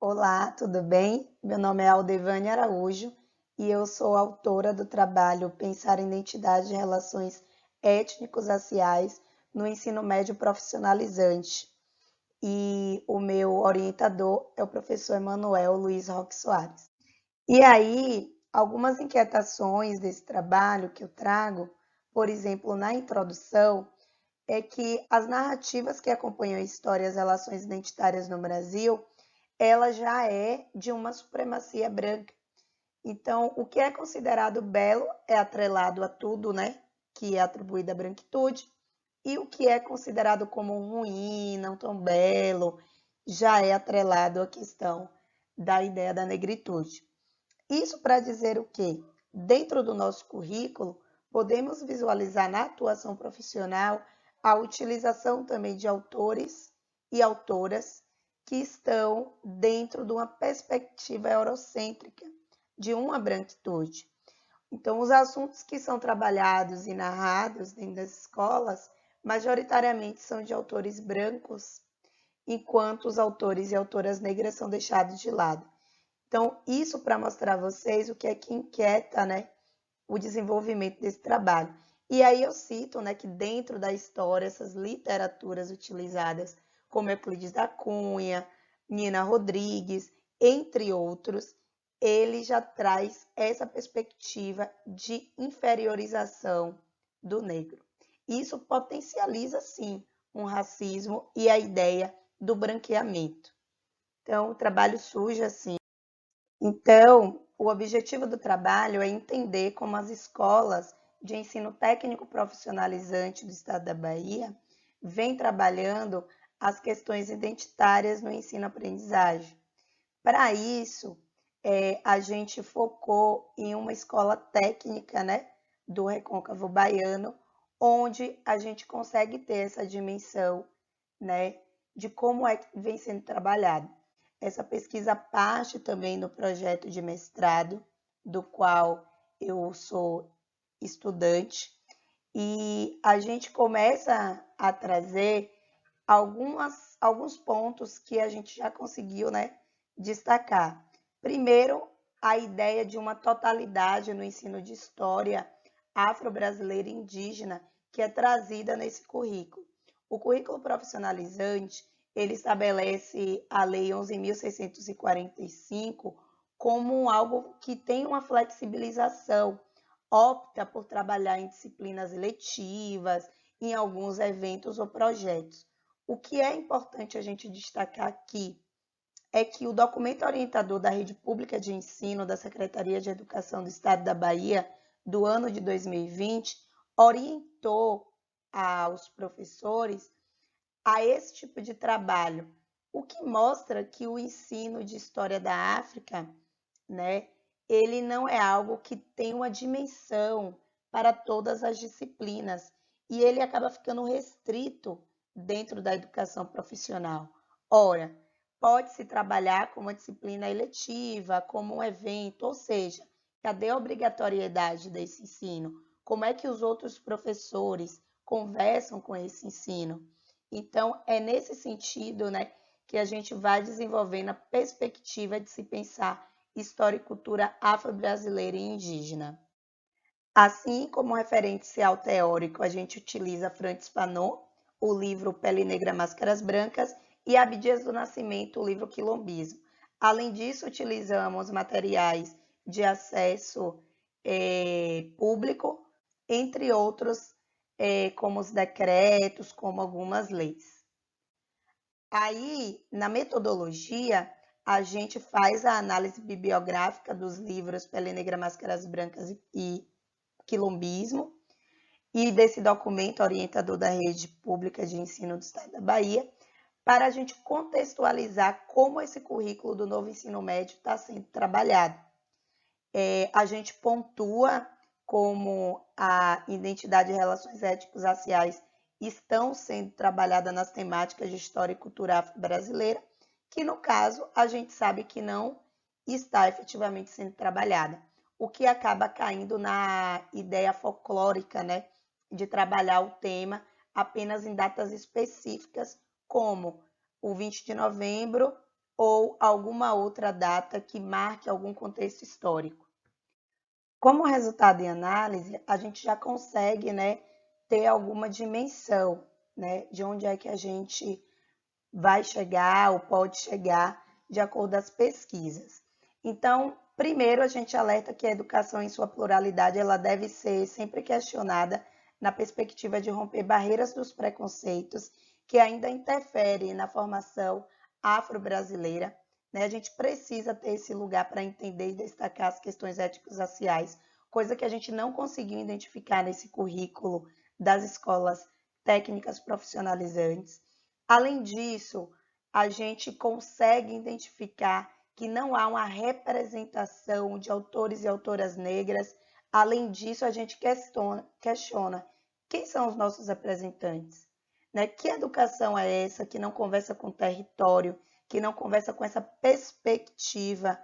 Olá, tudo bem? Meu nome é Aldevane Araújo e eu sou autora do trabalho Pensar em Identidade e Relações Étnico-Raciais no Ensino Médio Profissionalizante. E o meu orientador é o professor Emanuel Luiz Roque Soares. E aí, algumas inquietações desse trabalho que eu trago, por exemplo, na introdução, é que as narrativas que acompanham a história e as relações identitárias no Brasil ela já é de uma supremacia branca. Então, o que é considerado belo é atrelado a tudo, né, que é atribuído à branquitude, e o que é considerado como ruim, não tão belo, já é atrelado à questão da ideia da negritude. Isso para dizer o quê? Dentro do nosso currículo, podemos visualizar na atuação profissional a utilização também de autores e autoras que estão dentro de uma perspectiva eurocêntrica, de uma branquitude. Então, os assuntos que são trabalhados e narrados dentro das escolas, majoritariamente são de autores brancos, enquanto os autores e autoras negras são deixados de lado. Então, isso para mostrar a vocês o que é que inquieta, né, o desenvolvimento desse trabalho. E aí eu cito, né, que dentro da história, essas literaturas utilizadas, como Euclides da Cunha, Nina Rodrigues, entre outros, ele já traz essa perspectiva de inferiorização do negro. Isso potencializa, sim, um racismo e a ideia do branqueamento. Então, o trabalho surge assim. Então, o objetivo do trabalho é entender como as escolas de ensino técnico profissionalizante do estado da Bahia vêm trabalhando as questões identitárias no ensino-aprendizagem. Para isso, a gente focou em uma escola técnica, né, do Recôncavo Baiano, onde a gente consegue ter essa dimensão, né, de como é que vem sendo trabalhado. Essa pesquisa parte também do projeto de mestrado, do qual eu sou estudante, e a gente começa a trazer alguns pontos que a gente já conseguiu, né, destacar. Primeiro, a ideia de uma totalidade no ensino de história afro-brasileira e indígena que é trazida nesse currículo. O currículo profissionalizante, ele estabelece a Lei 11.645 como algo que tem uma flexibilização, opta por trabalhar em disciplinas eletivas, em alguns eventos ou projetos. O que é importante a gente destacar aqui é que o documento orientador da Rede Pública de Ensino da Secretaria de Educação do Estado da Bahia, do ano de 2020, orientou aos professores a esse tipo de trabalho, o que mostra que o ensino de história da África, né, ele não é algo que tem uma dimensão para todas as disciplinas e ele acaba ficando restrito dentro da educação profissional. Ora, pode-se trabalhar como uma disciplina eletiva, como um evento, ou seja, cadê a obrigatoriedade desse ensino? Como é que os outros professores conversam com esse ensino? Então, é nesse sentido, né, que a gente vai desenvolvendo a perspectiva de se pensar história e cultura afro-brasileira e indígena. Assim como referencial teórico, a gente utiliza Francis Fanon, o livro Pele Negra, Máscaras Brancas, e Abdias do Nascimento, o livro Quilombismo. Além disso, utilizamos materiais de acesso público, entre outros, como os decretos, como algumas leis. Aí, na metodologia, a gente faz a análise bibliográfica dos livros Pele Negra, Máscaras Brancas e Quilombismo, e desse documento orientador da Rede Pública de Ensino do Estado da Bahia, para a gente contextualizar como esse currículo do novo ensino médio está sendo trabalhado. A gente pontua como a identidade e relações étnicos raciais estão sendo trabalhadas nas temáticas de história e cultura afro-brasileira, que no caso a gente sabe que não está efetivamente sendo trabalhada, o que acaba caindo na ideia folclórica, né, de trabalhar o tema apenas em datas específicas, como o 20 de novembro ou alguma outra data que marque algum contexto histórico. Como resultado em análise, a gente já consegue, né, ter alguma dimensão, né, de onde é que a gente vai chegar ou pode chegar de acordo com as pesquisas. Então, primeiro a gente alerta que a educação em sua pluralidade ela deve ser sempre questionada na perspectiva de romper barreiras dos preconceitos que ainda interferem na formação afro-brasileira. Né? A gente precisa ter esse lugar para entender e destacar as questões éticos raciais, coisa que a gente não conseguiu identificar nesse currículo das escolas técnicas profissionalizantes. Além disso, a gente consegue identificar que não há uma representação de autores e autoras negras. Além disso, a gente questiona quem são os nossos representantes. Né? Que educação é essa que não conversa com o território, que não conversa com essa perspectiva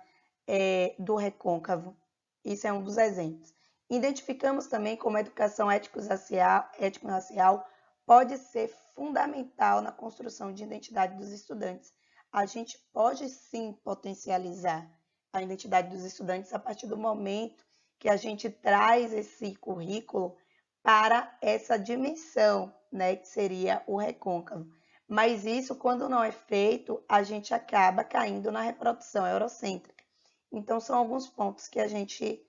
do recôncavo? Isso é um dos exemplos. Identificamos também como a educação étnico-racial pode ser fundamental na construção de identidade dos estudantes. A gente pode sim potencializar a identidade dos estudantes a partir do momento que a gente traz esse currículo para essa dimensão, né, que seria o recôncavo. Mas isso, quando não é feito, a gente acaba caindo na reprodução eurocêntrica. Então, são alguns pontos que a gente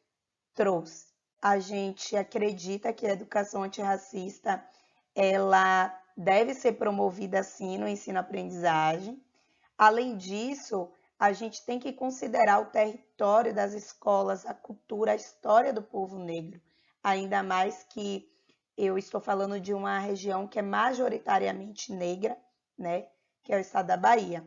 trouxe. A gente acredita que a educação antirracista ela deve ser promovida sim no ensino-aprendizagem. Além disso, a gente tem que considerar o território das escolas, a cultura, a história do povo negro, ainda mais que eu estou falando de uma região que é majoritariamente negra, né, que é o estado da Bahia.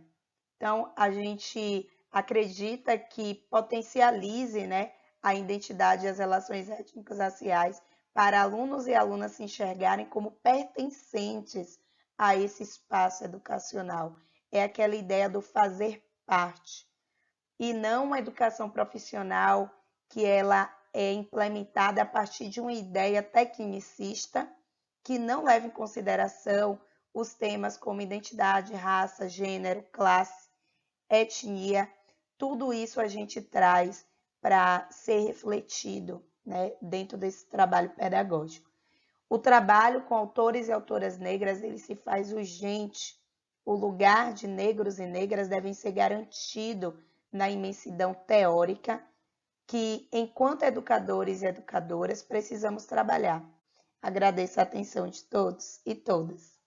Então, a gente acredita que potencialize, né, a identidade e as relações étnicas raciais para alunos e alunas se enxergarem como pertencentes a esse espaço educacional. É aquela ideia do fazer parte, e não uma educação profissional que ela é implementada a partir de uma ideia tecnicista que não leva em consideração os temas como identidade, raça, gênero, classe, etnia. Tudo isso a gente traz para ser refletido, né, dentro desse trabalho pedagógico. O trabalho com autores e autoras negras ele se faz urgente. O lugar de negros e negras deve ser garantido na imensidão teórica que, enquanto educadores e educadoras, precisamos trabalhar. Agradeço a atenção de todos e todas.